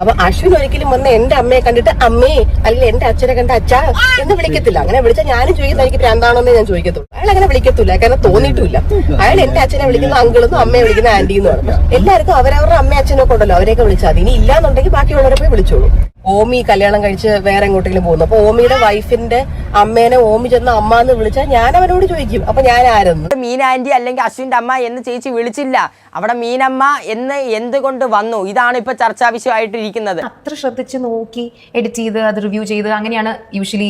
അപ്പൊ അശ്വിൻ ഒരിക്കലും വന്ന് എന്റെ അമ്മയെ കണ്ടിട്ട് അമ്മേ അല്ലെങ്കിൽ എന്റെ അച്ഛനെ കണ്ട അച്ഛാ എന്ന് വിളിക്കത്തില്ല. അങ്ങനെ വിളിച്ചാൽ ഞാനും ചോദിക്കുന്നത് എനിക്ക് ഭ്രാന്താണെന്നേ ഞാൻ ചോദിക്കത്തുള്ളൂ. അയാൾ അങ്ങനെ വിളിക്കത്തില്ല, കാരണം തോന്നിയിട്ടില്ല. അയാൾ എന്റെ അച്ഛനെ വിളിക്കുന്ന അങ്കിളെന്നും അമ്മയെ വിളിക്കുന്ന ആന്റിന്നും ആണ്. എല്ലാവർക്കും അവരവരുടെ അമ്മ അച്ഛനൊക്കെ ഉണ്ടല്ലോ, അവരെയൊക്കെ വിളിച്ചാൽ മതി. ഇനി ഇല്ലാന്നുണ്ടെങ്കിൽ ബാക്കിയുള്ളവരെ പോയി വിളിച്ചോളൂ. ഓമി കല്യാണം കഴിച്ച് വേറെ എങ്ങോട്ടെങ്കിലും പോകുന്നു. അപ്പൊ ഓമിയുടെ വൈഫിന്റെ അമ്മേനെ ഓമി ചെന്ന അമ്മ എന്ന് വിളിച്ചാൽ ഞാൻ അവനോട് ചോദിക്കും, അപ്പൊ ഞാൻ ആരെന്ന്. മീന ആന്റി അല്ലെങ്കിൽ അശ്വിന്റെ അമ്മ എന്ന് ചേച്ചി വിളിച്ചില്ല, അവിടെ മീനമ്മ എന്ന് എന്തുകൊണ്ട് വന്നു? ഇതാണ് ഇപ്പൊ ചർച്ചാ വിഷയമായിട്ടിരിക്കുന്നത്. അത്ര ശ്രദ്ധിച്ച് നോക്കി എഡിറ്റ് ചെയ്ത് അത് റിവ്യൂ ചെയ്ത് അങ്ങനെയാണ് യൂഷ്വലി.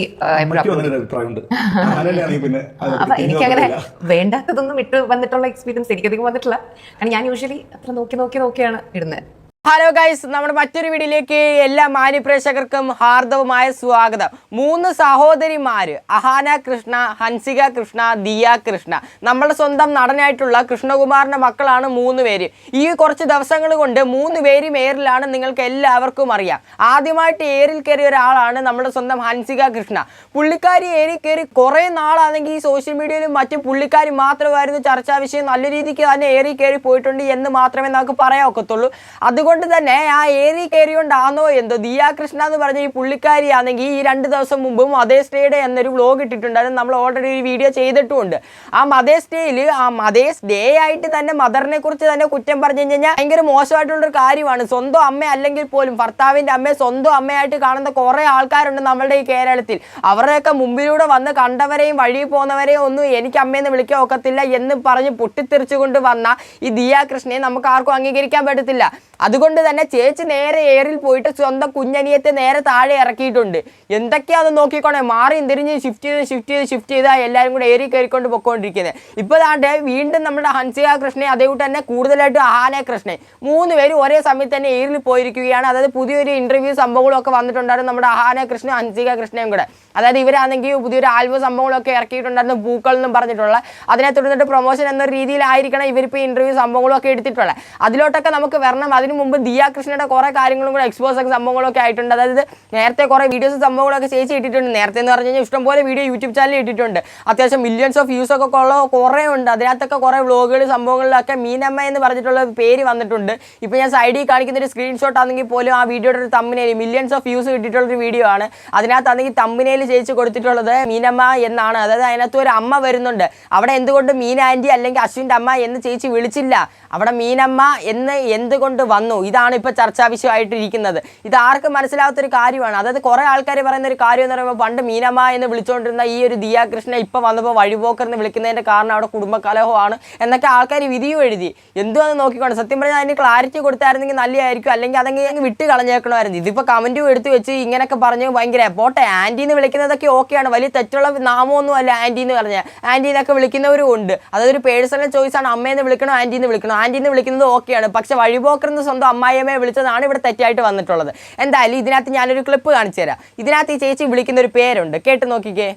അപ്പൊ എനിക്കങ്ങനെ വേണ്ടാത്തതൊന്നും ഇട്ട് വന്നിട്ടുള്ള എക്സ്പീരിയൻസ് എനിക്കധികം വന്നിട്ടില്ല. കാരണം ഞാൻ യൂഷ്വലി അത്ര നോക്കിയാണ് ഇടുന്നത്. ഹലോ ഗൈസ്, നമ്മുടെ മറ്റൊരു വീഡിയോയിലേക്ക് എല്ലാ മാന്യപ്രേക്ഷകർക്കും ഹാർദവമായ സ്വാഗതം. 3 സഹോദരിമാര്, അഹാന കൃഷ്ണ, ഹൻസിക കൃഷ്ണ, ദിയ കൃഷ്ണ. നമ്മുടെ സ്വന്തം നടനായിട്ടുള്ള കൃഷ്ണകുമാറിന്റെ മക്കളാണ് 3 പേര്. ഈ കുറച്ച് ദിവസങ്ങൾ കൊണ്ട് 3 പേരും എയറിലാണ്, നിങ്ങൾക്ക് എല്ലാവർക്കും അറിയാം. ആദ്യമായിട്ട് എയറിൽ കയറിയ ഒരാളാണ് നമ്മുടെ സ്വന്തം ഹൻസിക കൃഷ്ണ. പുള്ളിക്കാരി എയറിൽ കയറി കുറെ നാളാണെങ്കിൽ ഈ സോഷ്യൽ മീഡിയയിലും മറ്റും പുള്ളിക്കാരി മാത്രമായിരുന്നു ചർച്ചാ വിഷയം. നല്ല രീതിക്ക് തന്നെ എയറിൽ കയറി പോയിട്ടുണ്ട് എന്ന് മാത്രമേ നമുക്ക് പറയാൻ ഒക്കത്തുള്ളൂ. അതുകൊണ്ട് തന്നെ ആ ഏരി കയറിയോണ്ടാണോ എന്തോ ദിയ കൃഷ്ണ എന്ന് പറഞ്ഞ ഈ പുള്ളിക്കാരിയാണെങ്കിൽ ഈ 2 ദിവസം മുമ്പ് മദേഴ്സ് ഡേയുടെ എന്നൊരു വ്ലോഗ് ഇട്ടിട്ടുണ്ടായിരുന്നു. നമ്മൾ ഓൾറെഡി ഒരു വീഡിയോ ചെയ്തിട്ടുമുണ്ട്. ആ മദേഴ്സ് ഡേയിൽ ആ മദേഴ്സ് ഡേ ആയിട്ട് തന്നെ മദറിനെ കുറിച്ച് തന്നെ കുറ്റം പറഞ്ഞു കഴിഞ്ഞാൽ ഭയങ്കര മോശമായിട്ടുള്ളൊരു കാര്യമാണ്. സ്വന്തം അമ്മ അല്ലെങ്കിൽ പോലും ഭർത്താവിൻ്റെ അമ്മയെ സ്വന്തം അമ്മയായിട്ട് കാണുന്ന കുറേ ആൾക്കാരുണ്ട് നമ്മളുടെ ഈ കേരളത്തിൽ. അവരുടെയൊക്കെ മുമ്പിലൂടെ വന്ന് കണ്ടവരെയും വഴി പോകുന്നവരെയും ഒന്നും എനിക്ക് അമ്മയെന്ന് വിളിക്കാൻ ഒക്കത്തില്ല എന്ന് പറഞ്ഞ് പൊട്ടിത്തെറിച്ചുകൊണ്ട് വന്ന ഈ ദിയ കൃഷ്ണയെ നമുക്ക് ആർക്കും അംഗീകരിക്കാൻ പറ്റത്തില്ല. അതുകൊണ്ട് തന്നെ ചേച്ചി നേരെ എയറിൽ പോയിട്ട് സ്വന്തം കുഞ്ഞനിയത്തെ നേരെ താഴെ ഇറക്കിയിട്ടുണ്ട്. എന്തൊക്കെയാണെന്ന് നോക്കിക്കോണേ, മാറി തിരിഞ്ഞ് ഷിഫ്റ്റ് ചെയ്താൽ എല്ലാവരും കൂടെ എയറിൽ കയറിക്കൊണ്ട് പൊയ്ക്കൊണ്ടിരിക്കുന്നത്. ഇപ്പോൾ ദാണ്ടെ വീണ്ടും നമ്മുടെ ഹൻസിക കൃഷ്ണയെ അതേപോലെ തന്നെ കൂടുതലായിട്ട് അഹാന കൃഷ്ണയെ 3 പേരും ഒരേ സമയത്ത് തന്നെ എയറിൽ പോയിരിക്കുകയാണ്. അതായത് പുതിയൊരു ഇന്റർവ്യൂ സംഭവങ്ങളൊക്കെ വന്നിട്ടുണ്ടായിരുന്നു നമ്മുടെ അഹാന കൃഷ്ണ ഹൻസിക കൃഷ്ണയും കൂടെ. അതായത് ഇവരാണെങ്കിൽ പുതിയൊരു ആൽബം സംഭവങ്ങളൊക്കെ ഇറക്കിയിട്ടുണ്ടായിരുന്നു, പൂക്കൾ എന്നും പറഞ്ഞിട്ടുള്ള. അതിനെ തുടർന്നിട്ട് പ്രൊമോഷൻ എന്ന രീതിയിലായിരിക്കണം ഇവരിപ്പോൾ ഇന്റർവ്യൂ സംഭവങ്ങളൊക്കെ എടുത്തിട്ടുള്ളത്. അതിലോട്ടൊക്കെ നമുക്ക് വരണം. അതിനു മുമ്പ് ദിയ കൃഷ്ണയുടെ കുറേ കാര്യങ്ങളും കൂടെ എക്സ്പോസ് ഒക്കെ സംഭവങ്ങളൊക്കെ ആയിട്ടുണ്ട്. അതായത് നേരത്തെ കുറേ വീഡിയോസ് സംഭവങ്ങളൊക്കെ ചേച്ചി ഇട്ടിട്ടുണ്ട്. നേരത്തെ എന്ന് പറഞ്ഞു കഴിഞ്ഞാൽ ഇഷ്ടംപോലെ വീഡിയോ യൂട്യൂബ് ചാനലിൽ ഇട്ടിട്ടുണ്ട്. അത്യാവശ്യം മില്യൺസ് ഓഫ് വ്യൂസ് ഒക്കെ ഉള്ള കുറേ ഉണ്ട്. അതിനകത്തൊക്കെ കുറേ വ്ലോഗുകൾ സംഭവങ്ങളിലൊക്കെ മീനമ്മ എന്ന് പറഞ്ഞിട്ടുള്ള പേര് വന്നിട്ടുണ്ട്. ഇപ്പോൾ ഞാൻ സൈഡിൽ കാണിക്കുന്ന ഒരു സ്ക്രീൻഷോട്ട് ആണെങ്കിൽ പോലും ആ വീഡിയോയുടെ ഒരു തമ്പനയിൽ മില്യൺസ് ഓഫ് വ്യൂസ് കിട്ടിയിട്ടുള്ളൊരു വീഡിയോ ആണ്. അതിനകത്താണെങ്കിൽ തമ്പനയിൽ ചേച്ചി കൊടുത്തിട്ടുള്ളത് മീനമ്മ എന്നാണ്. അതായത് അതിനകത്ത് ഒരു അമ്മ വരുന്നുണ്ട്. അവിടെ എന്തുകൊണ്ട് മീന ആൻറ്റി അല്ലെങ്കിൽ അശ്വിൻ്റെ അമ്മ എന്ന് ചേച്ചി വിളിച്ചില്ല, അവിടെ മീനമ്മ എന്ന് എന്തുകൊണ്ട് വന്നു? ഇതാണ് ഇപ്പോൾ ചർച്ചാ വിഷയമായിട്ടിരിക്കുന്നത്. ഇത് ആർക്കും മനസ്സിലാവാത്തൊരു കാര്യമാണ്. അതായത് കുറേ ആൾക്കാർ പറയുന്ന ഒരു കാര്യം എന്ന് പറയുമ്പോൾ പണ്ട് മീനമ്മ എന്ന് വിളിച്ചുകൊണ്ടിരുന്ന ഈ ഒരു ദിയ കൃഷ്ണ ഇപ്പോൾ വന്നപ്പോൾ വഴിപോക്കർ എന്ന് വിളിക്കുന്നതിൻ്റെ കാരണം അവിടെ കുടുംബകലഹമാണ് എന്നൊക്കെ ആൾക്കാർ വിധിയും എഴുതി. എന്തുവാന്ന് നോക്കിക്കൊണ്ട് സത്യം പറഞ്ഞാൽ അതിന് ക്ലാരിറ്റി കൊടുത്തായിരുന്നെങ്കിൽ നല്ലതായിരിക്കും. അല്ലെങ്കിൽ അതെങ്കിൽ വിട്ട് കളഞ്ഞേക്കണമായിരുന്നു. ഇതിപ്പോൾ കമൻറ്റും എടുത്ത് വെച്ച് ഇങ്ങനെയൊക്കെ പറഞ്ഞു ഭയങ്കര പോട്ടെ. ആൻറ്റി എന്ന് വിളിക്കുന്നതൊക്കെ ഓക്കെയാണ്, വലിയ തെറ്റുള്ള നാമമൊന്നും അല്ല ആൻറ്റി എന്ന് പറഞ്ഞാൽ. ആൻറ്റി എന്നൊക്കെ വിളിക്കുന്നവരും ഉണ്ട്. അതൊരു പേഴ്സണൽ ചോയ്സാണ്. അമ്മയെന്ന് വിളിക്കണോ ആൻറ്റി എന്ന് വിളിക്കണോ? ആൻറ്റി എന്ന് വിളിക്കുന്നത് ഓക്കെയാണ്. പക്ഷെ വഴിപോക്കർ എന്ന് സ്വന്തം അമ്മായിയമ്മയെ വിളിച്ചതാണ് ഇവിടെ തെറ്റായിട്ട് വന്നിട്ടുള്ളത്. എന്തായാലും ഇതിനകത്ത് ഞാനൊരു ക്ലിപ്പ് കാണിച്ചു തരാം. ഇതിനകത്ത് ഈ ചേച്ചി വിളിക്കുന്ന ഒരു പേരുണ്ട്, കേട്ട് നോക്കിക്കേ.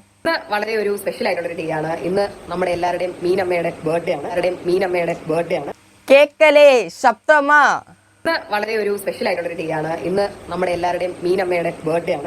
വളരെ ഒരു സ്പെഷ്യൽ ആയിട്ടുള്ള ഒരു ഡേ ആണ് ഇന്ന്. നമ്മുടെ എല്ലാവരുടെയും മീനമ്മയുടെ ബർത്ത്ഡേ ആണ്. കേക്കലേ ശബ്ദമാ. വളരെ ഒരു സ്പെഷ്യൽ ആയിട്ടുള്ള ഡേ ആണ് ഇന്ന്. നമ്മുടെ എല്ലാവരുടെയും മീനമ്മയുടെ ബർത്ത്ഡേ ആണ്.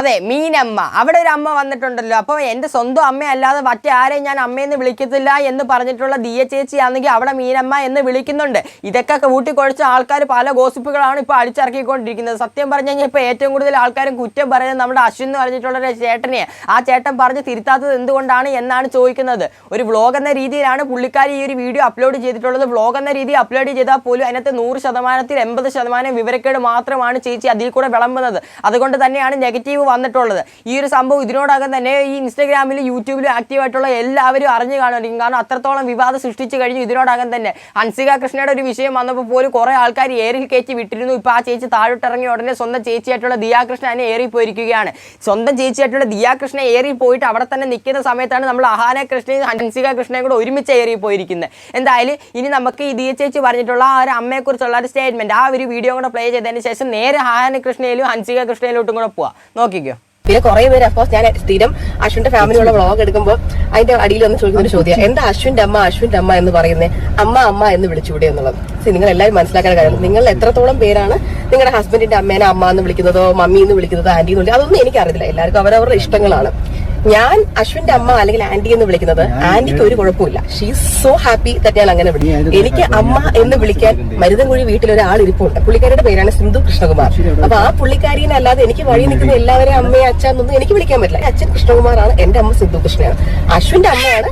അതെ, മീനമ്മ. അവിടെ ഒരു അമ്മ വന്നിട്ടുണ്ടല്ലോ. അപ്പോൾ എൻ്റെ സ്വന്തം അമ്മ അല്ലാതെ മറ്റേ ആരെയും ഞാൻ അമ്മയെന്ന് വിളിക്കത്തില്ല എന്ന് പറഞ്ഞിട്ടുള്ള ദിയ ചേച്ചി ആണെങ്കിൽ അവിടെ മീനമ്മ എന്ന് വിളിക്കുന്നുണ്ട്. ഇതൊക്കെ കൂട്ടിക്കൊഴിച്ച ആൾക്കാർ പല ഗോസിപ്പുകളാണ് ഇപ്പോൾ അടിച്ചിറക്കിക്കൊണ്ടിരിക്കുന്നത്. സത്യം പറഞ്ഞു കഴിഞ്ഞാൽ ഇപ്പോൾ ഏറ്റവും കൂടുതൽ ആൾക്കാരും കുറ്റം പറയുന്നത് നമ്മുടെ അശ്വിൻ എന്ന് പറഞ്ഞിട്ടുള്ള ഒരു ചേട്ടനെ. ആ ചേട്ടൻ പറഞ്ഞ് തിരുത്താത്തത് എന്തുകൊണ്ടാണ് എന്നാണ് ചോദിക്കുന്നത്. ഒരു വ്ലോഗ് എന്ന രീതിയിലാണ് പുള്ളിക്കാരി ഈ ഒരു വീഡിയോ അപ്ലോഡ് ചെയ്തിട്ടുള്ളത്. വ്ലോഗ് എന്ന രീതി അപ്ലോഡ് ചെയ്താൽ പോലും അതിനകത്ത് 100%-ൽ 80% വിവരക്കേട് മാത്രമാണ് ചേച്ചി അതിൽ കൂടെ വിളമ്പുന്നത്. അതുകൊണ്ട് തന്നെയാണ് നെഗറ്റീവ് വന്നിട്ടുള്ളത്. ഈ ഒരു സംഭവം ഇതിനോടകം തന്നെ ഈ ഇൻസ്റ്റാഗ്രാമിലും യൂട്യൂബിലും ആക്റ്റീവായിട്ടുള്ള എല്ലാവരും അറിഞ്ഞു കാണുമായിരിക്കും. കാരണം അത്രത്തോളം വിവാദം സൃഷ്ടിച്ചു കഴിഞ്ഞു ഇതിനോടകം തന്നെ. ഹൻസിക കൃഷ്ണയുടെ ഒരു വിഷയം വന്നപ്പോൾ പോലും കുറേ ആൾക്കാർ ഏറിൽ കയറ്റി വിട്ടിരുന്നു. ഇപ്പോൾ ആ ചേച്ചി താഴോട്ടിറങ്ങിയ ഉടനെ സ്വന്തം ചേച്ചിയായിട്ടുള്ള ദിയ കൃഷ്ണ തന്നെ ഏറി പോയിരിക്കുകയാണ്. സ്വന്തം ചേച്ചിയായിട്ടുള്ള ദിയ കൃഷ്ണ ഏറി പോയിട്ട് അവിടെ തന്നെ നിൽക്കുന്ന സമയത്താണ് നമ്മൾ അഹാന കൃഷ്ണയും ഹൻസിക കൃഷ്ണയും കൂടെ ഒരുമിച്ച് ഏറി പോയിരിക്കുന്നത്. എന്തായാലും ഇനി നമുക്ക് ഈ ദിയ ചേച്ചി പറഞ്ഞിട്ടുള്ള ആ ഒരു അമ്മയെക്കുറിച്ചുള്ള ഒരു സ്റ്റേറ്റ്മെന്റ് ആ ഒരു വീഡിയോ കൂടെ പ്ലേ ചെയ്തതിന് ശേഷം നേരെ അഹാന കൃഷ്ണയിലും ഹൻസിക കൃഷ്ണയിലോട്ടും കൂടെ പോവാം. നോക്കിക്കോ. പിന്നെ കുറെ പേര് അഫ്കോഴ്സ് ഞാൻ സ്ഥിരം അശ്വിന്റെ ഫാമിലിയുള്ള വ്ളോഗ് എടുക്കുമ്പോൾ അതിന്റെ അടിയിൽ വന്ന് ചോദിക്കുന്ന ഒരു ചോദ്യം, എന്താ അശ്വിന്റെ അമ്മ എന്ന് പറയുന്നത്, അമ്മ എന്ന് വിളിച്ചുകൂടെ എന്നുള്ളത്. നിങ്ങൾ എല്ലാവരും മനസ്സിലാക്കാൻ കാര്യം, നിങ്ങൾ എത്രത്തോളം പേരാണ് നിങ്ങളുടെ ഹസ്ബൻഡിന്റെ അമ്മേനെ അമ്മ എന്ന് വിളിക്കുന്നതോ മമ്മി എന്ന് വിളിക്കുന്നതോ ആന്റി എന്ന് വിളിക്കുന്നത്, അതൊന്നും എനിക്കറിയില്ല. എല്ലാവർക്കും അവരവരുടെ ഇഷ്ടങ്ങളാണ്. ഞാൻ അശ്വിന്റെ അമ്മ അല്ലെങ്കിൽ ആന്റി എന്ന് വിളിക്കുന്നത് ആന്റിക്ക് ഒരു കുഴപ്പമില്ല. ഷീസ് സോ ഹാപ്പി ദാറ്റ് ഞാൻ അങ്ങനെ വിളിക്കും. എനിക്ക് അമ്മ എന്ന് വിളിക്കാൻ മരുതൻകുഴി വീട്ടിൽ ഒരാൾ ഇരിപ്പുണ്ട്. പുള്ളിക്കാരിയുടെ പേരാണ് സിന്ധു കൃഷ്ണകുമാർ. അപ്പൊ ആ പുള്ളിക്കാരിനെ അല്ലാതെ എനിക്ക് വഴി നിൽക്കുന്ന എല്ലാവരെയും അമ്മയെ അച്ഛനൊന്നും എനിക്ക് വിളിക്കാൻ പറ്റില്ല. അച്ഛൻ കൃഷ്ണകുമാറാണ്, എന്റെ അമ്മ സിന്ധു കൃഷ്ണയാണ്. അശ്വിന്റെ അമ്മയാണ്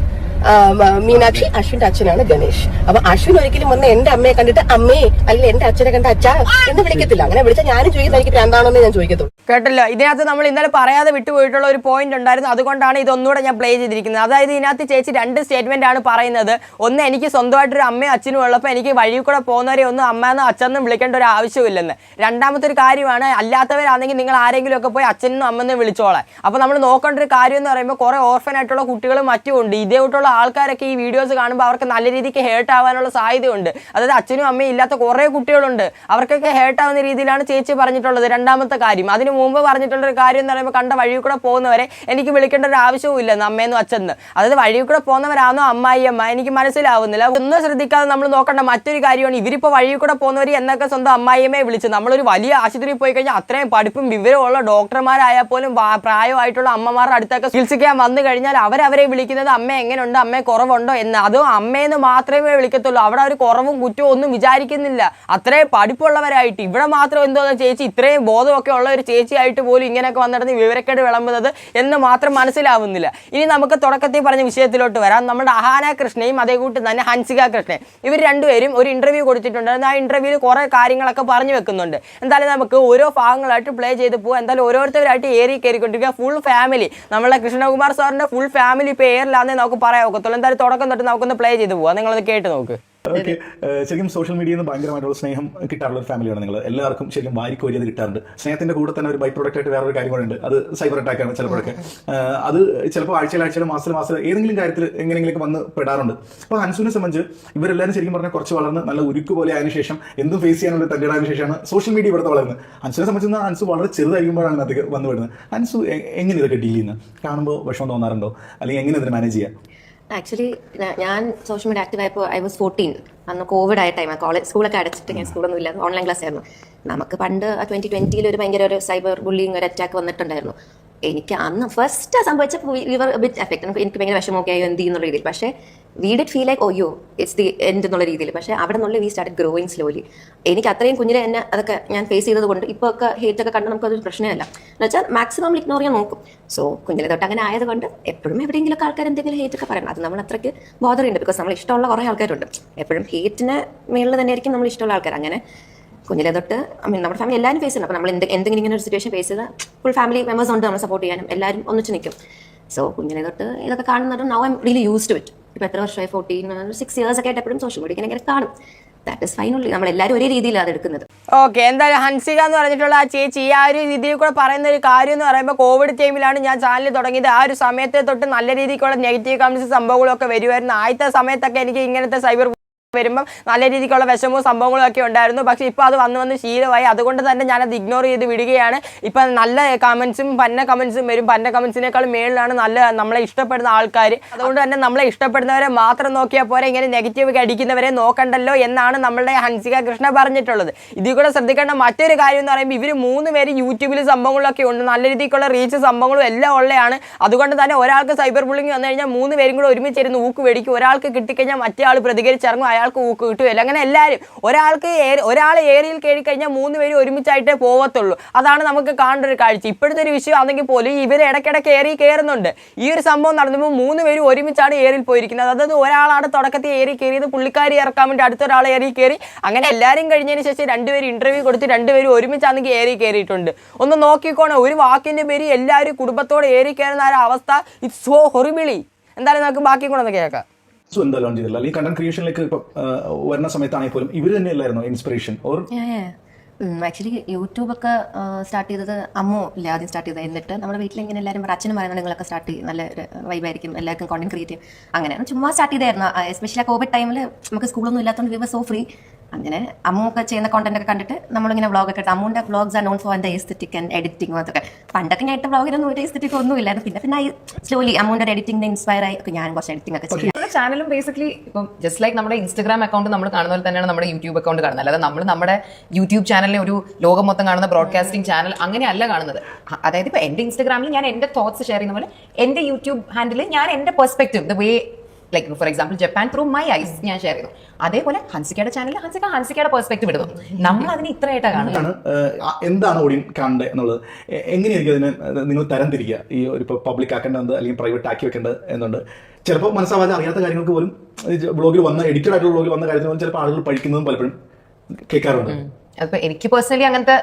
മീനാക്ഷി, അശ്വിന്റെ അച്ഛനാണ് ഗണേഷ്. അപ്പൊ അശ്വിൻ ഒരിക്കലും വന്ന് എന്റെ അമ്മയെ കണ്ടിട്ട് അമ്മേ അല്ലെങ്കിൽ എന്റെ അച്ഛനെ കണ്ട അച്ഛാ എന്ന് വിളിക്കത്തില്ല. അങ്ങനെ വിളിച്ചാൽ ഞാനും ചോദിക്കുന്നത് എനിക്ക് പ്രാന്താണെന്നേ ഞാൻ ചോദിക്കത്തുള്ളൂ. കേട്ടല്ലോ, ഇതിനകത്ത് നമ്മൾ ഇന്നലെ പറയാതെ വിട്ടുപോയിട്ടുള്ള ഒരു പോയിന്റ് ഉണ്ടായിരുന്നു. അതുകൊണ്ടാണ് ഇതൊന്നുകൂടെ ഞാൻ പ്ലേ ചെയ്തിരിക്കുന്നത്. അതായത് ഇതിനകത്ത് ചേച്ചി 2 സ്റ്റേറ്റ്മെന്റ് ആണ് പറയുന്നത്. ഒന്ന്, എനിക്ക് സ്വന്തമായിട്ടൊരു അമ്മയും അച്ഛനും ഉള്ളപ്പോൾ എനിക്ക് വഴി കൂടെ പോകുന്നവരെ ഒന്നും അമ്മയെന്നും അച്ഛനും വിളിക്കേണ്ട ഒരു ആവശ്യമില്ലെന്ന്. രണ്ടാമത്തെ ഒരു കാര്യമാണ്, അല്ലാത്തവരാണെങ്കിൽ നിങ്ങൾ ആരെങ്കിലും ഒക്കെ പോയി അച്ഛനും അമ്മയെന്നും വിളിച്ചോളാം. അപ്പോൾ നമ്മൾ നോക്കേണ്ട ഒരു കാര്യം എന്ന് പറയുമ്പോൾ കുറേ ഓർഫനായിട്ടുള്ള കുട്ടികളും മറ്റും ഉണ്ട്. ഇതേമായിട്ടുള്ള ആൾക്കാരൊക്കെ ഈ വീഡിയോസ് കാണുമ്പോൾ അവർക്ക് നല്ല രീതിക്ക് ഹേർട്ട് ആവാനുള്ള സാധ്യതയുണ്ട്. അതായത് അച്ഛനും അമ്മയും ഇല്ലാത്ത കുറേ കുട്ടികളുണ്ട്, അവർക്കൊക്കെ ഹേർട്ട് ആവുന്ന രീതിയിലാണ് ചേച്ചി പറഞ്ഞിട്ടുള്ളത്. രണ്ടാമത്തെ കാര്യം, അതിന് മുമ്പ് പറഞ്ഞിട്ടുള്ള ഒരു കാര്യം എന്ന് പറയുമ്പോൾ കണ്ട വഴി കൂടെ പോകുന്നവരെ എനിക്ക് വിളിക്കേണ്ട ഒരു ആവശ്യവും ഇല്ലെന്ന്, അമ്മയെന്നും അച്ഛന്ന്. അതായത് വഴി കൂടെ പോകുന്നവരാണോ അമ്മായിയമ്മ എനിക്ക് മനസ്സിലാവുന്നില്ല. ഒന്നും ശ്രദ്ധിക്കാതെ നമ്മൾ നോക്കേണ്ട മറ്റൊരു കാര്യമാണ്, ഇവരിപ്പോൾ വഴി കൂടെ പോകുന്നവർ എന്നൊക്കെ സ്വന്തം അമ്മായിയമ്മയെ വിളിച്ച് നമ്മളൊരു വലിയ ആശുപത്രിയിൽ പോയി കഴിഞ്ഞാൽ അത്രയും പഠിപ്പും വിവരമുള്ള ഡോക്ടർമാരായാൽ പോലും പ്രായമായിട്ടുള്ള അമ്മമാരുടെ അടുത്തൊക്കെ ചികിത്സിക്കാൻ വന്നു കഴിഞ്ഞാൽ അവരെ വിളിക്കുന്നത് അമ്മ എങ്ങനെയുണ്ട്, അമ്മയെ കുറവുണ്ടോ എന്ന്. അതും അമ്മയെന്ന് മാത്രമേ വിളിക്കത്തുള്ളൂ. അവിടെ ഒരു കുറവും കുറ്റവും ഒന്നും വിചാരിക്കുന്നില്ല. അത്രയും പഠിപ്പുള്ളവരായിട്ട് ഇവിടെ മാത്രം എന്തോ ചേച്ചി ഇത്രയും ബോധമൊക്കെ ഉള്ള ഒരു ചേച്ചിയായിട്ട് പോലും ഇങ്ങനെയൊക്കെ വന്നിടന്ന് വിവരക്കേട് വിളമ്പുന്നത് എന്ന് മാത്രം മനസ്സിലാവുന്നില്ല. ഇനി നമുക്ക് തുടക്കത്തിൽ പറഞ്ഞ വിഷയത്തിലോട്ട് വരാം. നമ്മുടെ അഹാന കൃഷ്ണയും അതേ കൂട്ടി തന്നെ ഹൻസിക കൃഷ്ണയും ഇവർ രണ്ടുപേരും ഒരു ഇന്റർവ്യൂ കൊടുത്തിട്ടുണ്ടായിരുന്നു. ആ ഇന്റർവ്യൂവിൽ കുറേ കാര്യങ്ങളൊക്കെ പറഞ്ഞു വെക്കുന്നുണ്ട്. എന്തായാലും നമുക്ക് ഓരോ ഭാഗങ്ങളായിട്ട് പ്ലേ ചെയ്ത് പോകാം. എന്തായാലും ഓരോരുത്തരായിട്ട് കയറിക്കൊണ്ടിരിക്കുക. ഫുൾ ഫാമിലി, നമ്മളെ കൃഷ്ണകുമാർ സാറിന്റെ ഫുൾ ഫാമിലി ഇപ്പോൾ എയറിലാണെന്നേ നമുക്ക് പറയാൻ ഒക്കത്തുള്ളൂ. എന്തായാലും തുടക്കം തൊട്ട് നമുക്കൊന്ന് പ്ലേ ചെയ്ത് പോവാം. നിങ്ങളത് കേട്ട് നോക്ക്. ഓക്കെ, ശരിക്കും സോഷ്യൽ മീഡിയയിൽ നിന്ന് ഭയങ്കരമായിട്ടുള്ള സ്നേഹം കിട്ടാറുള്ള ഒരു ഫാമിലിയാണ് നിങ്ങൾ. എല്ലാവർക്കും ശരിക്കും വാരിക്കോരിയത് കിട്ടാറുണ്ട്. സ്നേഹത്തിന്റെ കൂടെ തന്നെ ഒരു ബൈ പ്രോഡക്റ്റ് ആയിട്ട് വേറൊരു കാര്യം കൂടെ ഉണ്ട്. അത് സൈബർ അറ്റാക്കാണ് ചിലപ്പോഴൊക്കെ. അത് ചിലപ്പോൾ ആഴ്ചയിലും മാസത്തിൽ ഏതെങ്കിലും കാര്യത്തിൽ എങ്ങനെയെങ്കിലും വന്ന് പെടാറുണ്ട്. അപ്പോൾ ഹൻസുവിനെ സംബന്ധിച്ച് ഇവരെല്ലാവരും ശരിക്കും പറഞ്ഞാൽ കുറച്ച് വളർന്ന് നല്ല ഉരുക്ക് പോലെ അതിന് ശേഷം എന്തും ഫേസ് ചെയ്യാനുള്ള തൻ്റെടാതിന് ശേഷമാണ് സോഷ്യൽ മീഡിയ ഇവിടുത്തെ വളർന്നത്. ഹൻസുവിനെ സംബന്ധിച്ച് ഹൻസു വളരെ ചെറുതായിരിക്കുമ്പോഴാണ് അത് വന്നു വിടുന്നത്. ഹൻസു എങ്ങനെ ഇതൊക്കെ ഡീൽ ചെയ്യുന്നത്? കാണുമ്പോൾ വിഷമം തോന്നാറുണ്ടോ, അല്ലെങ്കിൽ എങ്ങനെ ഇതിനെ മാനേജ് ചെയ്യാം? ആക്ച്വലി ഞാൻ സോഷ്യൽ മീഡിയ ആക്റ്റീവ് ആയപ്പോൾ ഐ വാസ് 14. അന്ന് കോവിഡ് ആയ ടൈം, കോളേജ് സ്കൂളൊക്കെ അടച്ചിട്ട് ഞാൻ സ്കൂളൊന്നും ഇല്ലാതെ ഓൺലൈൻ ക്ലാസ് ആയിരുന്നു. നമുക്ക് പണ്ട് 2020 ഒരു ഭയങ്കര ഒരു സൈബർ ബുള്ളിങ് ഒരു അറ്റാക്ക് വന്നിട്ടുണ്ടായിരുന്നു. എനിക്ക് അന്ന് ഫസ്റ്റ് സംഭവിച്ചപ്പോൾ വിവർ ബിറ്റ് എഫക്ട്, എനിക്ക് ഭയങ്കര വിഷമമൊക്കെ ആയി എന്ത് ചെയ്യുന്നുള്ള രീതിയിൽ. പക്ഷേ we did feel like OYO it's the end എന്നുള്ള രീതിയിൽ. പക്ഷേ അവിടെ നിന്നുള്ള വി സ്റ്റാർട്ട് ഗ്രോയിങ് സ്ലോലി. എനിക്ക് അത്രയും കുഞ്ഞിനെ തന്നെ അതൊക്കെ ഞാൻ ഫേസ് ചെയ്തത് കൊണ്ട് ഇപ്പോൾ ഒക്കെ ഹേറ്റ് ഒക്കെ കണ്ട് നമുക്കതൊരു പ്രശ്നമല്ല. എന്ന് വെച്ചാൽ മാക്സിമം ഇഗ്നോർ ചെയ്യാൻ നോക്കും. സോ കുഞ്ഞിനെ തൊട്ട് അങ്ങനെ ആയതുകൊണ്ട് എപ്പോഴും എവിടെയെങ്കിലും ആൾക്കാർ എന്തെങ്കിലും ഹേറ്റ് ഒക്കെ പറയണം. അത് നമ്മൾ അത്രയ്ക്ക് ബോധറുണ്ട്. ബിക്കോസ് നമ്മൾ ഇഷ്ടമുള്ള കുറേ ആൾക്കാരുണ്ട്. എപ്പോഴും ഹേറ്റിന് മേളിൽ തന്നെ ആയിരിക്കും നമ്മൾ ഇഷ്ടമുള്ള ആൾക്കാർ. അങ്ങനെ കുഞ്ഞിലെ തൊട്ട് നമ്മുടെ ഫാമിലി എല്ലാവരും ഫേസ് ചെയ്യുന്നു. അപ്പോൾ നമ്മൾ എന്തെങ്കിലും ഇങ്ങനെ ഒരു സിറ്റുവേഷൻ ഫേസ് ചെയ്താൽ ഫുൾ ഫാമിലി മെമ്പേഴ്സ് ഉണ്ട് നമ്മൾ സപ്പോർട്ട് ചെയ്യാനും, എല്ലാവരും ഒന്നിച്ച് നിൽക്കും. സോ കുഞ്ഞിലെ തൊട്ട് ഇതൊക്കെ കാണുന്നത് now I am really used to it. ഇപ്പോൾ എത്ര വർഷമായി 6 years ഒക്കെ ആയിട്ട് എപ്പോഴും സോഷ്യൽ മീഡിയ ഇങ്ങനെ കാണും. ദാറ്റ് ഇസ് ഫൈൻ ഉള്ളി. നമ്മളെല്ലാവരും ഒരേ രീതിയിലാണ് അത് എടുക്കുന്നത്. ഓക്കെ, എന്തായാലും ഹൻസിക എന്ന് പറഞ്ഞിട്ടുള്ള ആ ചേച്ചി ഈ ആ ഒരു രീതിയിൽ കൂടെ പറയുന്ന ഒരു കാര്യം എന്ന് പറയുമ്പോൾ കോവിഡ് ടൈമിലാണ് ഞാൻ ചാനൽ തുടങ്ങിയത്. ആ ഒരു സമയത്തെ തൊട്ട് നല്ല രീതിക്കുള്ള നെഗറ്റീവ് കമൻസ് സംഭവങ്ങളൊക്കെ വരുമായിരുന്നു. ആദ്യത്തെ സമയത്തൊക്കെ എനിക്ക് ഇങ്ങനത്തെ സൈബർ വരുമ്പം നല്ല രീതിക്കുള്ള വിഷമവും സംഭവങ്ങളും ഒക്കെ ഉണ്ടായിരുന്നു. പക്ഷേ ഇപ്പോൾ അത് വന്ന് ശീലമായി. അതുകൊണ്ട് തന്നെ ഞാനത് ഇഗ്നോർ ചെയ്ത് വിടുകയാണ്. ഇപ്പം നല്ല കമൻസും പന്ന കമൻസും വരും. പന്ന കമൻസിനേക്കാൾ മേളിലാണ് നല്ല നമ്മളെ ഇഷ്ടപ്പെടുന്ന ആൾക്കാർ. അതുകൊണ്ട് തന്നെ നമ്മളെ ഇഷ്ടപ്പെടുന്നവരെ മാത്രം നോക്കിയാൽ പോരെ, ഇങ്ങനെ നെഗറ്റീവ് അടിക്കുന്നവരെ നോക്കണ്ടല്ലോ എന്നാണ് നമ്മളുടെ ഹൻസിക കൃഷ്ണ പറഞ്ഞിട്ടുള്ളത്. ഇതിൽ കൂടെ ശ്രദ്ധിക്കേണ്ട മറ്റൊരു കാര്യം എന്ന് പറയുമ്പോൾ ഇവർ 3 പേര് യൂട്യൂബിൽ സംഭവങ്ങളൊക്കെ ഉണ്ട്. നല്ല രീതിക്കുള്ള റീച്ച് സംഭവങ്ങളും എല്ലാം ഉള്ളതാണ്. അതുകൊണ്ട് തന്നെ ഒരാൾക്ക് സൈബർ ബുള്ളിങ് വന്നു കഴിഞ്ഞാൽ 3 പേരും കൂടെ ഒരുമിച്ചിരുന്ന് ഊക്ക് മേടിക്കും. ഒരാൾക്ക് കിട്ടിക്കഴിഞ്ഞാൽ മറ്റേ ആൾ പ്രതികരിച്ചിറങ്ങും, അയാൾക്ക് ഊക്ക് കിട്ടുകയില്ല. അങ്ങനെ എല്ലാവരും ഒരാൾ ഏരിയയിൽ കയറി കഴിഞ്ഞാൽ 3 പേരും ഒരുമിച്ചായിട്ടേ പോകത്തുള്ളൂ. അതാണ് നമുക്ക് കാണേണ്ട ഒരു കാഴ്ച. ഇപ്പോഴത്തെ ഒരു വിഷയം ആണെങ്കിൽ പോലും ഇവർ ഇടയ്ക്കിടയ്ക്ക് കയറുന്നുണ്ട്. ഈ ഒരു സംഭവം നടന്നപ്പോൾ 3 പേരും ഒരുമിച്ചാണ് ഏറിയിൽ പോയിരിക്കുന്നത്. അതായത് ഒരാളാണ് തുടക്കത്തിൽ കയറിയത്, പുള്ളിക്കാരി ഇറക്കാൻ വേണ്ടി അടുത്തൊരാൾ കയറി. അങ്ങനെ എല്ലാവരും കഴിഞ്ഞതിന് ശേഷം 2 പേര് ഇന്റർവ്യൂ കൊടുത്ത് 2 പേരും ഒരുമിച്ചാണെങ്കിൽ കയറിയിട്ടുണ്ട്. ഒന്ന് നോക്കിക്കോണം, ഒരു വാക്കിന്റെ പേര് എല്ലാവരും കുടുംബത്തോടെ കയറുന്ന ആ അവസ്ഥ. It's so horribly. എന്തായാലും നമുക്ക് ബാക്കി കൂടെ ഒന്ന് കേൾക്കാം. എന്താ ലോഞ്ച് ചെയ്തില്ല, അല്ലെങ്കിൽ കണ്ടന്റ് ക്രിയേഷനിലേക്ക് ഇപ്പം വരുന്ന സമയത്താണെങ്കിൽ പോലും ഇവർ തന്നെയല്ലായിരുന്നു ഇൻസ്പിറേഷൻ? ഓർ ആക്ച്വലി യൂട്യൂബൊക്കെ സ്റ്റാർട്ട് ചെയ്തത് അമ്മോ ഇല്ല ആദ്യം സ്റ്റാർട്ട് ചെയ്തത്. എന്നിട്ട് നമ്മുടെ വീട്ടിൽ ഇങ്ങനെ എല്ലാവരും അച്ഛനും പറയുന്നത് നിങ്ങളൊക്കെ സ്റ്റാർട്ട് ചെയ്യും, നല്ല വൈബായിരിക്കും, എല്ലാവർക്കും കോണ്ടന്റ് ക്രിയേറ്റ് ചെയ്യും. അങ്ങനെയാണ് ചുമ്മാ സ്റ്റാർട്ട് ചെയ്തായിരുന്നു. എസ്പെഷ്യലി ആ കോവിഡ് ടൈമിൽ നമുക്ക് സ്കൂളൊന്നും ഇല്ലാത്തതുകൊണ്ട് വി വർ സോ ഫ്രീ. അങ്ങനെ അമ്മൊക്കെ ചെയ്യുന്ന കോണ്ടന്റ് ഒക്കെ കണ്ടിട്ട് നമ്മളിങ്ങനെ വ്ളോഗ് ഒക്കെ ഇട്ട് അമ്മൂന്റെ vlogs are known for the aesthetic and editing അതൊക്കെ പണ്ടൊക്കെ ഞാൻ ഇട്ട വ്ളോഗിനൊന്നും ഒരു എസ്തെറ്റിക് ഒന്നും ഇല്ലായിരുന്നു പിന്നെ സ്ലോലി അമ്മൂന്റെ എഡിറ്റിംഗ് ഇൻസ്പയർ ആയി ഞാൻ കുറച്ച് എഡിറ്റിംഗ് ഒക്കെ ചെയ്യും. നമ്മുടെ ചാനലും ബേസിക്കലി ഇപ്പം ജസ്റ്റ് ലൈക്ക് നമ്മുടെ ഇൻസ്റ്റാഗ്രാം അക്കൗണ്ട് നമ്മൾ കാണുന്ന പോലെ തന്നെയാണ് നമ്മുടെ യൂട്യൂബ് അക്കൗണ്ട് കാണുന്നത്. അല്ലാതെ നമ്മൾ നമ്മുടെ യൂട്യൂബ് ചാനലിനെ ഒരു ലോകം മൊത്തം കാണുന്ന ബ്രോഡ്കാസ്റ്റിംഗ് ചാനൽ അങ്ങനെയല്ല കാണുന്നത്. അതായത് ഇപ്പോൾ എൻ്റെ ഇൻസ്റ്റാഗ്രാമിൽ ഞാൻ എൻ്റെ തോട്ട്സ് ഷെയർ ചെയ്യുന്ന പോലെ എൻ്റെ യൂട്യൂബ് ഹാൻഡിൽ ഞാൻ എൻ്റെ perspective the way like for example Japan through my eyes ഞാൻ ഷെയർ ചെയ്യുന്നു. അതേപോലെ ഹൻസിക്കയുടെ ചാനലിൽ ഹൻസിക്കയുടെ പെർസ്പെക്റ്റീവ് ഇടുന്നു. നമ്മൾ അതിന് ഇത്രയായിട്ടാണ് കാണുന്നത്. എന്താണ് ഓഡിയൻസ് കാണേണ്ടത് എന്നുള്ളത് എങ്ങനെയായിരിക്കും അതിനെ നിങ്ങൾ തരം തിരിക്കുക? ഈ ഒരു ഇപ്പോൾ പബ്ലിക് ആക്കേണ്ടത് അല്ലെങ്കിൽ പ്രൈവറ്റ് ആക്കി വെക്കേണ്ടത് എന്നുണ്ട്. ചിലപ്പോൾ മനസ്സാവാതെ അറിയാത്ത കാര്യങ്ങൾക്ക് പോലും ബ്ലോഗിൽ വന്ന എഡിറ്റഡ് ആയിട്ടുള്ള ബ്ലോഗിൽ വന്ന കാര്യത്തിന് പോലും ചിലപ്പോൾ ആളുകൾ പഠിക്കുന്നതും പലപ്പോഴും കേൾക്കാറുണ്ട്. അതിപ്പോൾ എനിക്ക് പേഴ്സണലി അങ്ങനത്തെ,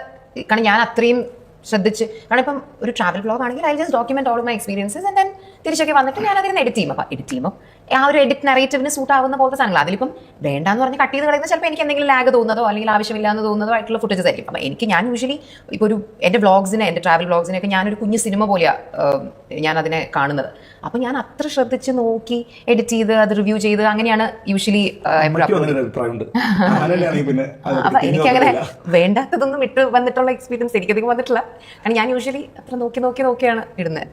കാരണം ഞാൻ അത്രയും ശ്രദ്ധിച്ച്, കാരണം ഇപ്പം ഒരു ട്രാവൽ ബ്ലോഗ് ആണെങ്കിൽ I just document all my experiences and then തിരിച്ചൊക്കെ വന്നിട്ട് ഞാൻ അതിന് എഡിറ്റ് ചെയ്യും. അപ്പോൾ എഡിറ്റ് ചെയ്യുമ്പോൾ ആ ഒരു എഡിറ്റ് നറേറ്റീവിന് സൂട്ട് ആവുന്ന പോലത്തെ സാധനങ്ങൾ അതിലിപ്പം വേണ്ടാന്ന് പറഞ്ഞ് കട്ട് ചെയ്ത് കളയുന്നത് ചിലപ്പോൾ എനിക്ക് എന്തെങ്കിലും ലാഗ് തോന്നുന്നതോ അല്ലെങ്കിൽ ആവശ്യമില്ലാന്ന് തോന്നുന്നതോ ആയിട്ടുള്ള ഫുട്ടേജസ് ആയിരിക്കും. അപ്പോൾ എനിക്ക് ഞാൻ യൂഷ്വലി ഇപ്പോൾ ഒരു എൻ്റെ വ്ളോഗ്സിനെ എൻ്റെ ട്രാവൽ വ്ളോഗ്സിനെയൊക്കെ ഞാനൊരു കുഞ്ഞു സിനിമ പോലെയാണ് ഞാൻ അതിനെ കാണുന്നത്. അപ്പോൾ ഞാൻ അത്ര ശ്രദ്ധിച്ച് നോക്കി എഡിറ്റ് ചെയ്ത് അത് റിവ്യൂ ചെയ്ത് അങ്ങനെയാണ് യൂഷ്വലി. അപ്പോൾ എനിക്കങ്ങനെ വേണ്ടാത്തതൊന്നും ഇട്ട് വന്നിട്ടുള്ള എക്സ്പീരിയൻസ് എനിക്കധികം വന്നിട്ടില്ല. കാരണം ഞാൻ യൂഷ്വലി അത്ര നോക്കിയാണ് ഇടുന്നത്.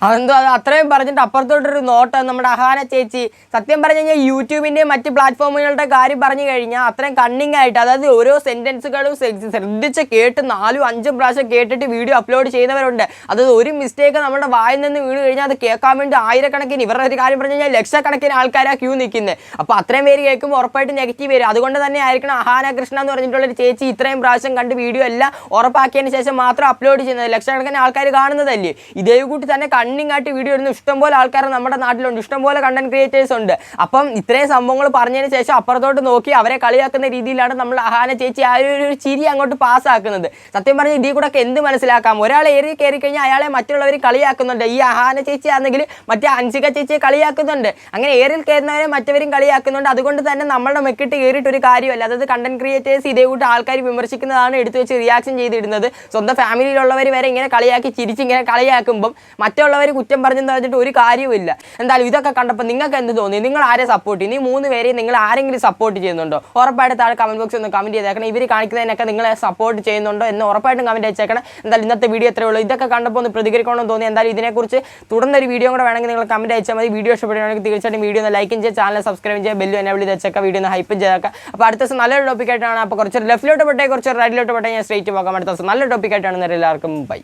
അതെന്തോ അത് അത്രയും പറഞ്ഞിട്ട് അപ്പുറത്തോട്ടൊരു നോട്ട് നമ്മുടെ അഹാന ചേച്ചി സത്യം പറഞ്ഞു കഴിഞ്ഞാൽ യൂട്യൂബിൻ്റെ മറ്റ് പ്ലാറ്റ്ഫോമുകളുടെ കാര്യം പറഞ്ഞു കഴിഞ്ഞാൽ അത്രയും കണ്ണിങ് ആയിട്ട്, അതായത് ഓരോ സെൻറ്റൻസുകളും ശ്രദ്ധിച്ച് കേട്ട് 4-5 പ്രാവശ്യം കേട്ടിട്ട് വീഡിയോ അപ്ലോഡ് ചെയ്യുന്നവരുണ്ട്. അതായത് ഒരു മിസ്റ്റേക്ക് നമ്മുടെ വായിൽ നിന്ന് വീണ് കഴിഞ്ഞാൽ അത് കേൾക്കാൻ വേണ്ടി ആയിരക്കണക്കിന്, ഇവരുടെ ഒരു കാര്യം പറഞ്ഞു കഴിഞ്ഞാൽ ലക്ഷക്കണക്കിന് ആൾക്കാരാണ് ക്യൂ നിൽക്കുന്നത്. അപ്പോൾ അത്രയും പേര് കേൾക്കുമ്പോൾ ഉറപ്പായിട്ട് നെഗറ്റീവ് വരും. അതുകൊണ്ട് തന്നെ ആയിരിക്കണം അഹാന കൃഷ്ണ എന്ന് പറഞ്ഞിട്ടുള്ളൊരു ചേച്ചി ഇത്രയും പ്രാവശ്യം കണ്ട് വീഡിയോ എല്ലാം ഉറപ്പാക്കിയതിന് ശേഷം മാത്രം അപ്ലോഡ് ചെയ്യുന്നത്. ലക്ഷക്കണക്കിന് ആൾക്കാർ കാണുന്നതല്ലേ. ഇതേ കൂട്ടി തന്നെ കണ്ണിങ് ആയിട്ട് വീഡിയോ ഇടുന്ന ഇഷ്ടംപോലെ ആൾക്കാർ നമ്മുടെ നാട്ടിലുണ്ട്, ഇഷ്ടംപോലെ കണ്ടന്റ് ക്രിയേറ്റേഴ്സ് ഉണ്ട്. അപ്പം ഇത്രയും സംഭവങ്ങൾ പറഞ്ഞതിന് ശേഷം അപ്പുറത്തോട്ട് നോക്കി അവരെ കളിയാക്കുന്ന രീതിയിലാണ് നമ്മൾ അഹാന ചേച്ചി ആ ഒരു ചിരി അങ്ങോട്ട് പാസ്സാക്കുന്നത്. സത്യം പറഞ്ഞാൽ ഇതിൽ കൂടെ ഒക്കെ എന്ത് മനസ്സിലാക്കാം? ഒരാളെ കയറി കഴിഞ്ഞാൽ അയാളെ മറ്റുള്ളവർ കളിയാക്കുന്നുണ്ട്. ഈ അഹാന ചേച്ചി ആണെങ്കിൽ മറ്റേ ഹൻസിക ചേച്ചിയെ കളിയാക്കുന്നുണ്ട്. അങ്ങനെ ഏറിൽ കയറുന്നവരെ മറ്റവരും കളിയാക്കുന്നുണ്ട്. അതുകൊണ്ട് തന്നെ നമ്മളുടെ മെക്കിട്ട് കയറിയിട്ട് ഒരു കാര്യമല്ല. അതായത് കണ്ടന്റ് ക്രിയേറ്റേഴ്സ് ഇതേ കൂട്ട് ആൾക്കാർ വിമർശിക്കുന്നതാണ് എടുത്തു വെച്ച് റിയാക്ഷൻ ചെയ്തിടുന്നത്. സ്വന്തം ഫാമിലിയിലുള്ളവർ വരെ ഇങ്ങനെ കളിയാക്കി ചിരിച്ചിങ്ങനെ കളിയാക്കുമ്പം മറ്റുള്ളവർ കുറ്റം പറഞ്ഞെന്ന് പറഞ്ഞിട്ട് ഒരു കാര്യമില്ല. എന്തായാലും ഇതൊക്കെ കണ്ടപ്പോൾ നിങ്ങൾക്ക് എന്ത് തോന്നി? നിങ്ങൾ ആരെ സപ്പോർട്ട് ചെയ്യും? ഈ 3 പേരെയും നിങ്ങൾ ആരെങ്കിലും സപ്പോർട്ട് ചെയ്യുന്നുണ്ടോ? ഉറപ്പായിട്ട് താഴെ കമന്റ് ബോക്സിൽ ഒന്ന് കമന്റ് ചെയ്തേക്കണം. ഇവർ കാണിക്കുന്നതിനൊക്കെ നിങ്ങളെ സപ്പോർട്ട് ചെയ്യുന്നുണ്ടോ എന്ന് ഉറപ്പായിട്ടും കമന്റ് അയച്ചേക്കണം. എന്തായാലും ഇന്നത്തെ വീഡിയോ എത്രയേ ഉള്ളൂ. ഇതൊക്കെ കണ്ടപ്പോൾ ഒന്ന് പ്രതികരിക്കണമെന്ന് തോന്നി. എന്തായാലും ഇതിനെക്കുറിച്ച് തുടർന്നൊരു വീഡിയോ കൂടെ വേണമെങ്കിൽ നിങ്ങൾ കമന്റ് അയച്ചാൽ മതി. വീഡിയോ ഇഷ്ടപ്പെടുകയാണെങ്കിൽ തീർച്ചയായിട്ടും വീഡിയോ ഒന്ന് ലൈക്കും ചെയ്യുക, ചാനൽ സബ്സ്ക്രൈബ് ചെയ്യുക, ബെല്ലും എന്നെ വിളിച്ച് വെച്ചേക്കാം, വീഡിയോ ഒന്ന് ഹൈപ്പും ചെയ്തേക്കാം. അപ്പോൾ അടുത്ത ദിവസം നല്ലൊരു ടോപ്പിക്കായിട്ടാണ്. അപ്പോൾ കുറച്ച് ലെഫ്റ്റിലോട്ട് പെട്ടേ കുറച്ച് റൈറ്റിലോട്ട് പെട്ടേ ഞാൻ സ്ട്രേറ്റ് പോകാം. അടുത്ത ദിവസം നല്ലൊരു ടോപ്പിക്കായിട്ടാണ്. എല്ലാവർക്കും ബൈ.